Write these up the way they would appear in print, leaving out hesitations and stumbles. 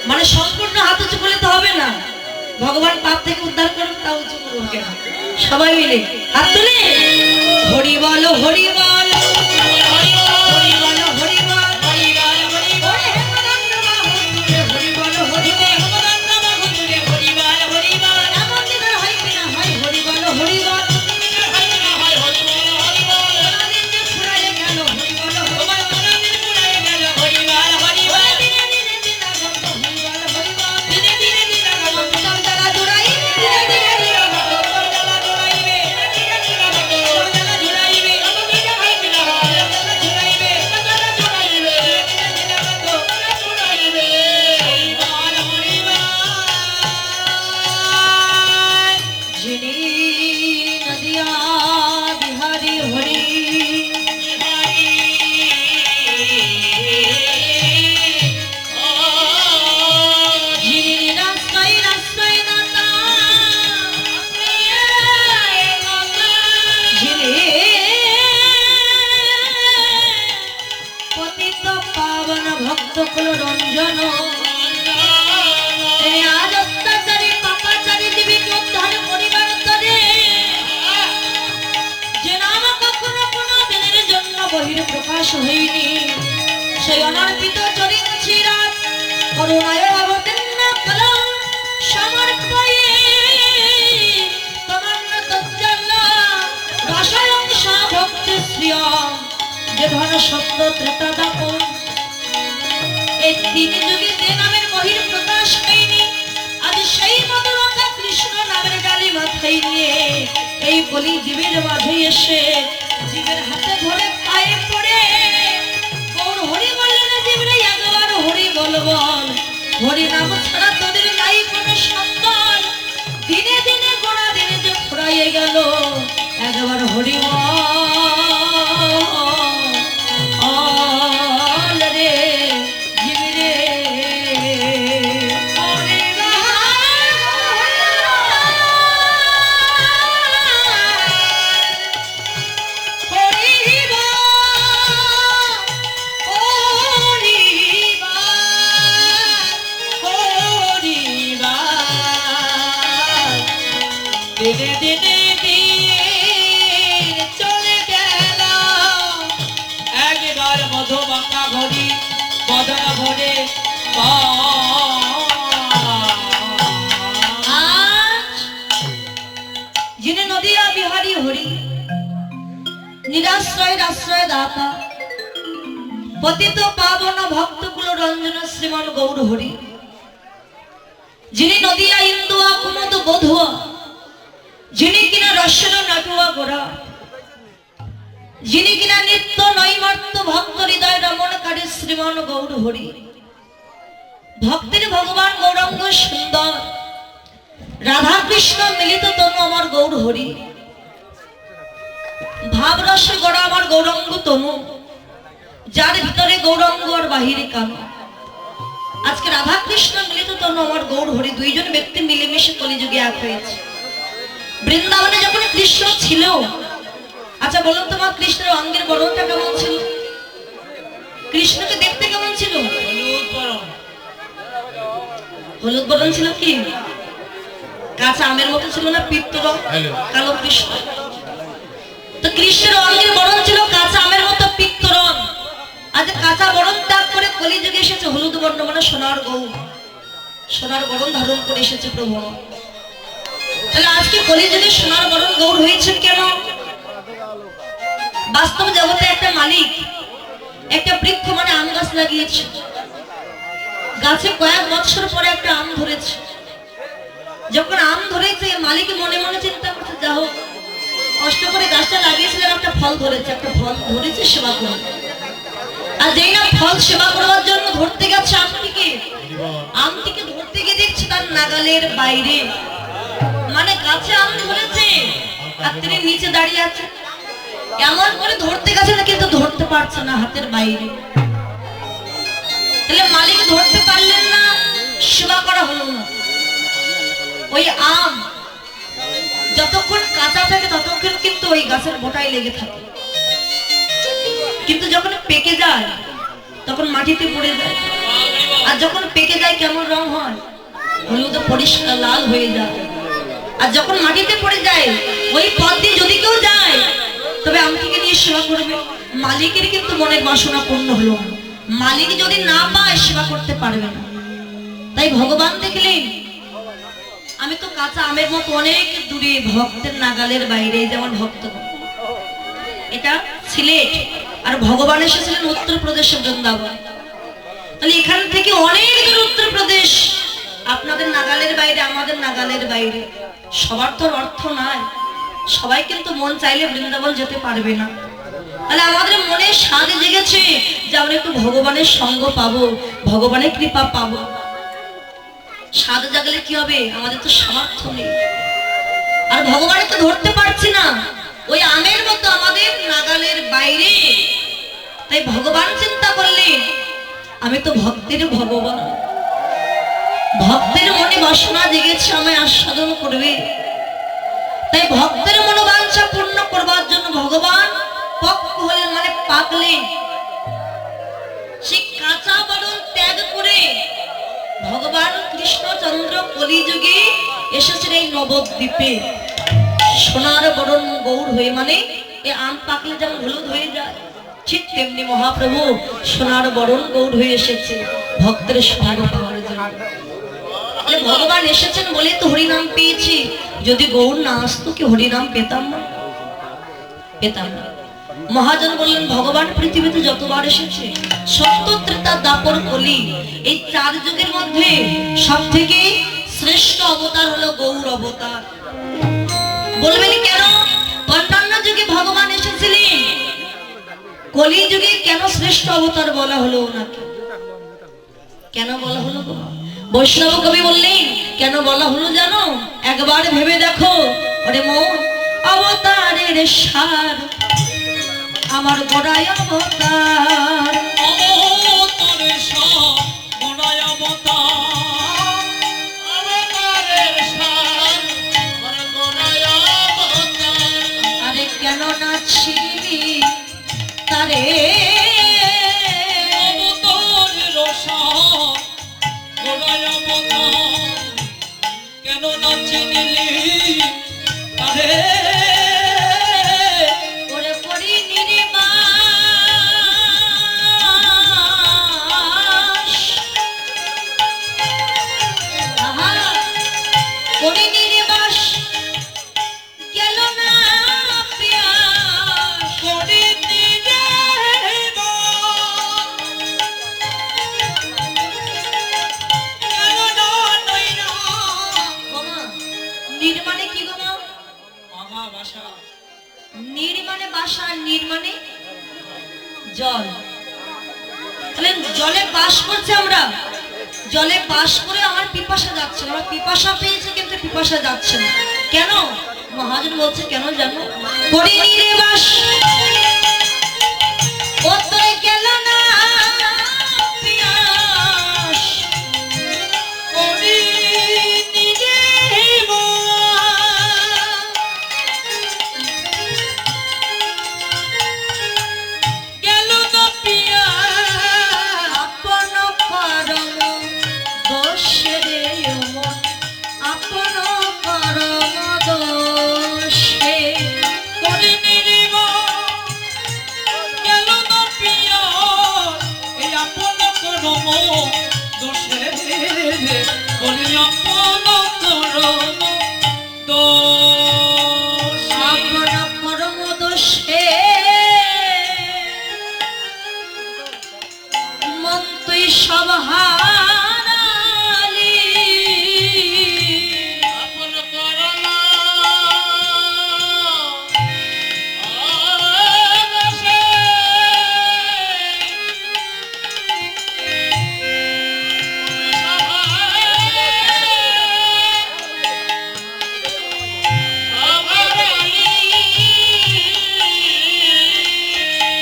মানে সম্পূর্ণ হাত উঁচু করলে তো হবে না, ভগবান পাপ থেকে উদ্ধার করুন, তা উঁচু করুন কেন? সবাই মিলে হাত তুলে হরি বল হরি বল হরি বল হরি বল হরি বল হরি বল হরি বল হরি বল হরি বল এমন দিন হয় কিনা হয় হরি বল হরি বল রঞ্জন আজ অত্যাচারী পাপাচারী জীবীকে উদ্ধার করিবার তরে যে নাম কখনো কোনো দিনের জন্য বহির প্রকাশ হয়নি, সেই অনর্পিত চরিত চিরাত করুণায় অবতীর্ণ কলম সমর্পয়ে তোমার তজ্জল রসায়ংস ভক্তি শ্রিয়ম যে ধন সত্য ত্রেতা দাপন। এই তিন যুগে যে নামের বহির প্রকাশ হয়নি, আজ সেই মধুমাখা কৃষ্ণ নামের ডালি মাথায় নিয়ে এই বলি জীবের মাঝে এসে জীবের হাতে ধরে পায়ে পড়ে গৌর হরি বললেন, জীবরে একবার হরি বল বল, হরি নাম ছাড়া তোদের নাই কোনো সম্বল, দিনে দিনে গোড়া দিনে যে ফুরাইয়ে গেল একবার হরি বল রে জীবরে দিনে দিনে দিন চলে গেল একবার মধুমাখা ঘড়ি বদন ভরে যিনি নদিয়া বিহারী হরি নিরাশ্রয়ের আশ্রয় দাতা পতিত পাবন ভক্তকুল রঞ্জন শ্রীমান গৌর হরি, যিনি নদিয়া ইন্দুয়া কুমুদ বধুয়া, যিনি কিনা রসন নাটুয়া গোড়া, যিনি কিনা নিত্য নৈমার্ত ভক্ত হৃদয় রমণকারী শ্রীমান গৌর হরি, ভক্তের ভগবান গৌরাঙ্গ সুন্দর রাধা কৃষ্ণ মিলিত তনু আমার গৌর হরি, ভাবরস গড়া আমার গৌরাঙ্গ তনু, যার ভিতরে গৌরাঙ্গ আর বাহিরে কালো। আজকে রাধা কৃষ্ণ মিলিত তনু আমার গৌর হরি, দুইজন ব্যক্তি মিলেমিশে কলিযুগে এক হয়েছে। বৃন্দাবনে যখন কৃষ্ণ ছিল, আচ্ছা বলুন তোমার কৃষ্ণের অঙ্গের বরণটা কেমন ছিল? কৃষ্ণকে দেখতে কেমন ছিল? হলুদ বরণ ছিল কি? কাঁচা আমের মতো ছিল না পিত্ত রং, কালো কৃষ্ণ। তো কৃষ্ণের অঙ্গের বরণ ছিল কাঁচা আমের মতো পিত্ত রং। আজ কাঁচা বরণ ত্যাগ করে কলিযুগে এসেছে হলুদ বর্ণ, মানে সোনার গৌর, সোনার বরণ ধারণ করে এসেছে প্রভু। তাহলে আজকে কলিযুগে সোনার বরণ গৌর হয়েছেন কেন? বাস্তব জগতে একটা মালিক একটা বৃক্ষ মানে আম গাছ লাগিয়েছে, গাছে কয়েক বছর পরে একটা আম ধরেছে। যখন আম ধরেছে মালিক মনে মনে চিন্তা করছে, যা হোক কষ্ট করে গাছটা লাগিয়েছিলাম, একটা ফল ধরেছে, একটা ফল ধরেছে, সেবা করব। আর যেই না ফল সেবা করবার জন্য ধরতে গেছে আমটিকে ধরতে গিয়ে দেখছি তার নাগালের বাইরে, মানে গাছে আম ধরেছে আর তিনি নিচে দাঁড়িয়ে আছে, এমন করে ধরতে গেছে না কিন্তু ধরতে পারছে না, হাতের বাইরে। তাহলে মালিক ধরতে পারলেন না, সেবা করা হলো না। ওই আম যতক্ষণ কাঁচা থাকে ততক্ষণ কিন্তু ওই গাছের বোটায় লেগে থাকে, কিন্তু যখন পেকে যায় তখন মাটিতে পড়ে যায়। আর যখন পেকে যায় কেমন রং হয়? হলুদ পরিষ্কার লাল হয়ে যায়। আর যখন মাটিতে পড়ে যায়, ওই পথ দিয়ে যদি কেউ যায় তবে আংটিকে নিয়ে সেবা করবে, মালিকের কিন্তু মনের বাসনা পূর্ণ হলো না। মালিক যদি না পায় সেবা করতে পারবে না। তাই ভগবান দেখলেন আমি তো কাঁচা আমের মতো অনেক দূরে, ভক্তের নাগালের বাইরে। যেমন ভক্তগণ, এটা সিলেট, আর ভগবান এসেছিলেন উত্তরপ্রদেশের বৃন্দাবন। তাহলে এখান থেকে অনেক দূর উত্তরপ্রদেশ, আপনাদের নাগালের বাইরে, আমাদের নাগালের বাইরে। সবার তো অর্থ নাই, সবাই কিন্তু মন চাইলে বৃন্দাবন যেতে পারবে না। তাহলে আমাদের মনে স্বাদ জেগেছে যে আমরা একটু ভগবানের সঙ্গ পাবো, ভগবানের কৃপা পাবো। স্বাদ জাগলে কি হবে? আমাদের তো সামর্থ্য নেই, আর ভগবানের তো ধরতে পারছি না, ওই আমের মতো আমাদের নাগালের বাইরে। তাই ভগবান চিন্তা করলেন আমি তো ভক্তের ভগবান, ভক্তের মনে বাসনা জেগেছে আমায় আস্বাদন করবে। তাই ভক্তের মনোবাঞ্ছা পূর্ণ করবার জন্য ভগবান পক্ক হলেন, মানে পাকলেন। সেই কাঁচা বরণ ত্যাগ করে ভগবান কৃষ্ণচন্দ্র কলিযুগে এসেছেন এই নবদ্বীপে, সোনার বরণ গৌর হয়ে। মানে এই আম পাকলে যেমন হলুদ হয়ে যায়, ঠিক তেমনি মহাপ্রভু সোনার বরণ গৌর হয়ে এসেছে ভক্তের সঙ্গ পাওয়ার জন্য। ভগবান এসেছেন বলে তো হরিনাম পেয়েছি, যদি গৌর না আসতো কি হরিনাম পেতাম না? পেতাম না। মহাজন বললেন ভগবান পৃথিবীতে যতবার এসেছে, সত্য, ত্রেতা, দ্বাপর, কলি, এই 4 যুগের মধ্যে সব থেকে শ্রেষ্ঠ অবতার হলো গৌর অবতার। বলবেন কেন? অন্যান্য যুগে ভগবান এসেছিলেন, কলি যুগে কেন শ্রেষ্ঠ অবতার বলা হলো ওনাকে? কেন বলা হলো? বৈষ্ণব কবি বললেন কেন বলা হলো জানো? একবার ভেবে দেখো ওরে মন, অবতারের সার আমার গোড়ায় অবতার, অবতারের সার গোড়ায় অবতার, অবতারের সার আমার গোড়ায় অবতার। আরে কেন না ছিলি তারে অবতারের সার গোড়ায় অবতার, কেন না চিনিলি তারে? জল। তাহলে জলে বাস করছে, আমরা জলে বাস করে আমার পিপাসা যাচ্ছে না, আমার পিপাসা পেয়েছে কিন্তু পিপাসা যাচ্ছে না। কেন? মহাজন বলছে কেন জানো? করিনি রে বাস ওতরে গেল না পিয়াস, করিনি রে গেল না পিয়াস, আপন করম দোষে রে মন, আপন করম দোষে। করিনি রে গেল না পিয়াস, এই আপন করম দোষে, বলি আপন করম দোষ, আপন করম দোষে মন তুই সব হারালি, আপন করম দোষে,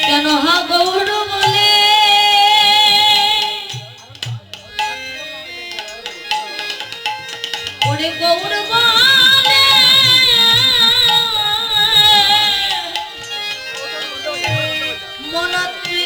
কেন হা গৌর বলে ওরে গৌর বলে মন তুই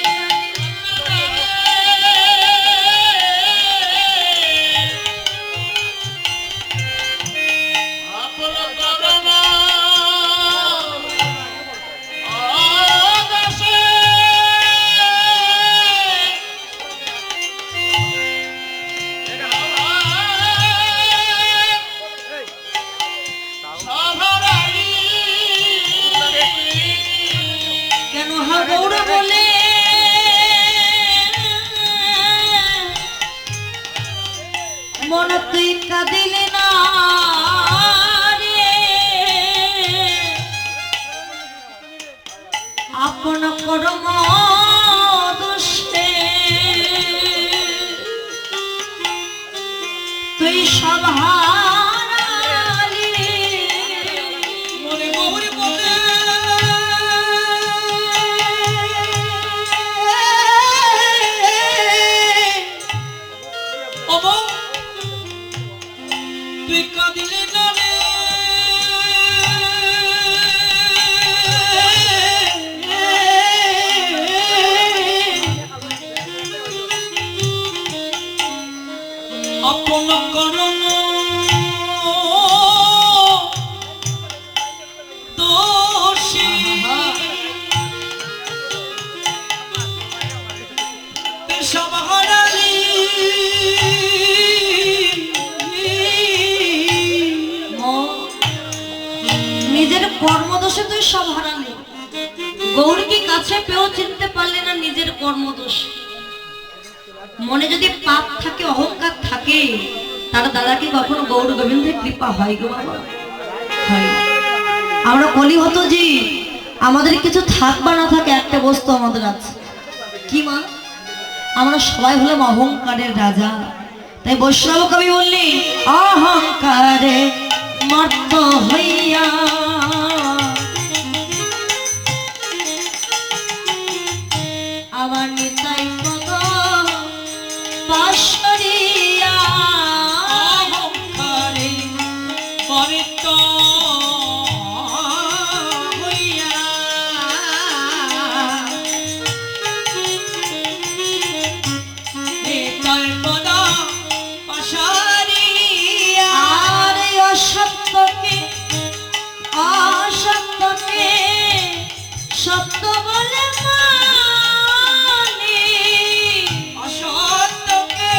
মন তুই কাঁদিলি না রে, আপন কর্ম দোষে তুই সব হারালি। মনে গৌরী বলে অমন তুই কাঁদিলি না রে, আপন করম দোষী তুই সব হারালি। নিজের কর্মদোষে তুই সব হারালি। গৌরীকে কাছে পেয়েও চিনতে পারলি না নিজের কর্মদোষ। মনে যদি পাপ থাকে, অহংকার থাকে, তার দাদাকে কখনো গৌর গোবিন্দের কৃপা হয় গো বাবা? হয়। আমরা বলি হতো যে আমাদের কিছু থাক বা না থাকে, একটা বস্তু আমাদের আছে। কি মা? আমরা সবাই হলাম অহংকারের রাজা। তাই বৈষ্ণব কবি বললি অহংকারে মর্ত হইয়া আমার নিতাই পদ পাশরিয়া। অহংকারে মরিত হইয়া নিতাই পদ পাশরিয়া। আর অসত্যকে অসত্যকে সত্য বলে মানি, অসত্যকে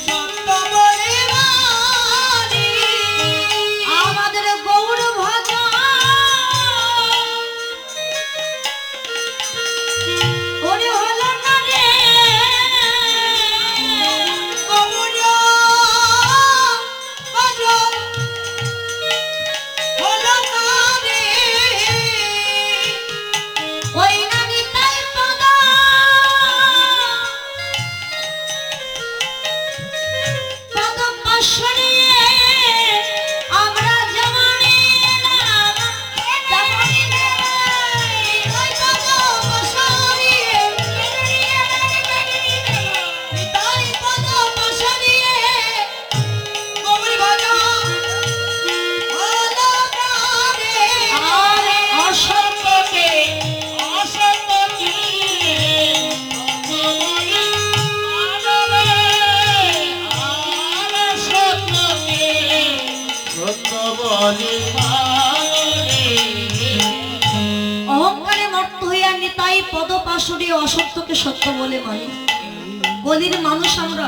সত্য বলে মানি। আমাদের গৌর ভজন ওরে হলো না রে, গৌর ভজন হলো না রে। ওই না নিতাই পদ পদ পাশরিয়ে আমরা যেমনি এলাম তেমনি যাই। ওই পদ পাশরিয়ে নিতাই পদ পাশরিয়ে গৌরী ভজন হলো না রে। আর অসত্যকে অসত্যকে সত্য বলে মানবে, আর সত্যকে সত্য বলে মানবে। অহংকারে মর্ত হইয়া নিতাই পদ পাশরিয়ে অসত্যকে সত্য বলে মানি। গলির মানুষ আমরা,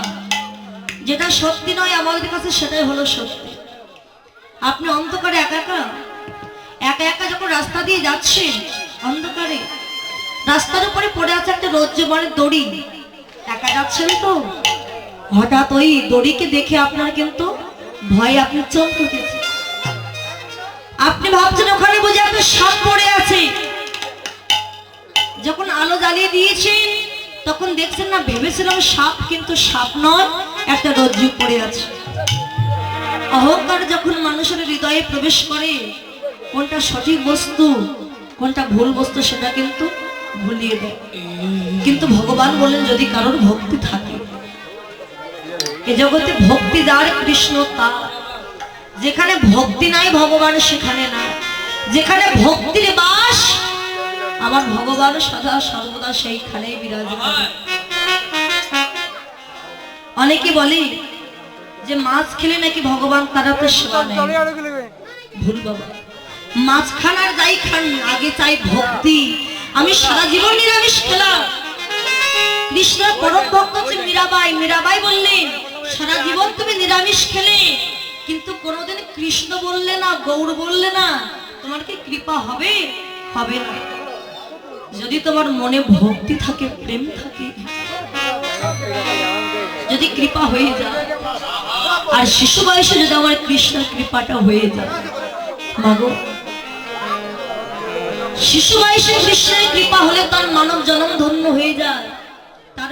যেটা সত্যি নয় আমাদের কাছে সেটাই হলো সত্যি। আপনি অন্ধকারে একা একা একা একা যখন রাস্তা দিয়ে যাচ্ছেন, অন্ধকারে রাস্তার উপরে পড়ে আছে একটা রজ্জুবনের দড়ি, একা যাচ্ছেন তো হঠাৎ ওই দড়িকে দেখে আপনার কিন্তু ভয়ে আপনি চমকে গেছেন। আপনি ভাবছেন ওখানে বুঝে একটা সাপ পড়ে আছে। যখন আলো জ্বালিয়ে দিয়েছেন তখন দেখছেন না, ভেবেছিলাম সাপ, কিন্তু সাপ নয়, একটা রজ্জু পড়ে আছে। অহংকার যখন মানুষের হৃদয়ে প্রবেশ করে, কোনটা সঠিক বস্তু কোনটা ভুল বস্তু সেটা কিন্তু ভুলিয়ে দেয়। কিন্তু ভগবান বলেন যদি কারোর ভক্তি থাকে, এ জগতে ভক্তি যার কৃষ্ণ তার। যেখানে ভক্তি নাই ভগবান সেখানে না। যেখানে ভক্তির বাস আমার ভগবান সদা সর্বদা সেইখানেই বিরাজমান। অনেকে বলে যে মাছ খেলে নাকি ভগবান তারা তো সেবা নেয়। ভুল বাবা। মাছ খান আর যাই খান, আগে চাই ভক্তি। আমি সারা জীবন নিরামিষ খেলাম। কৃষ্ণের পরম ভক্ত হচ্ছে মীরাবাই। মীরাবাই বললেন সারা জীবন তুমি নিরামিষ খেলে, কিন্তু কোনোদিন কৃষ্ণ বললে না, গৌর বললে না, তোমার কি কৃপা হবে? হবে না। যদি তোমার মনে ভক্তি থাকে, প্রেম থাকে, যদি কৃপা হয়ে যায়, আর শিশু বয়সে যদি আমার কৃষ্ণের কৃপাটা হয়ে যায়, মাগো শিশু বয়সে কৃষ্ণের কৃপা হলে তার মানব জন্ম ধন্য হয়ে যায়, তার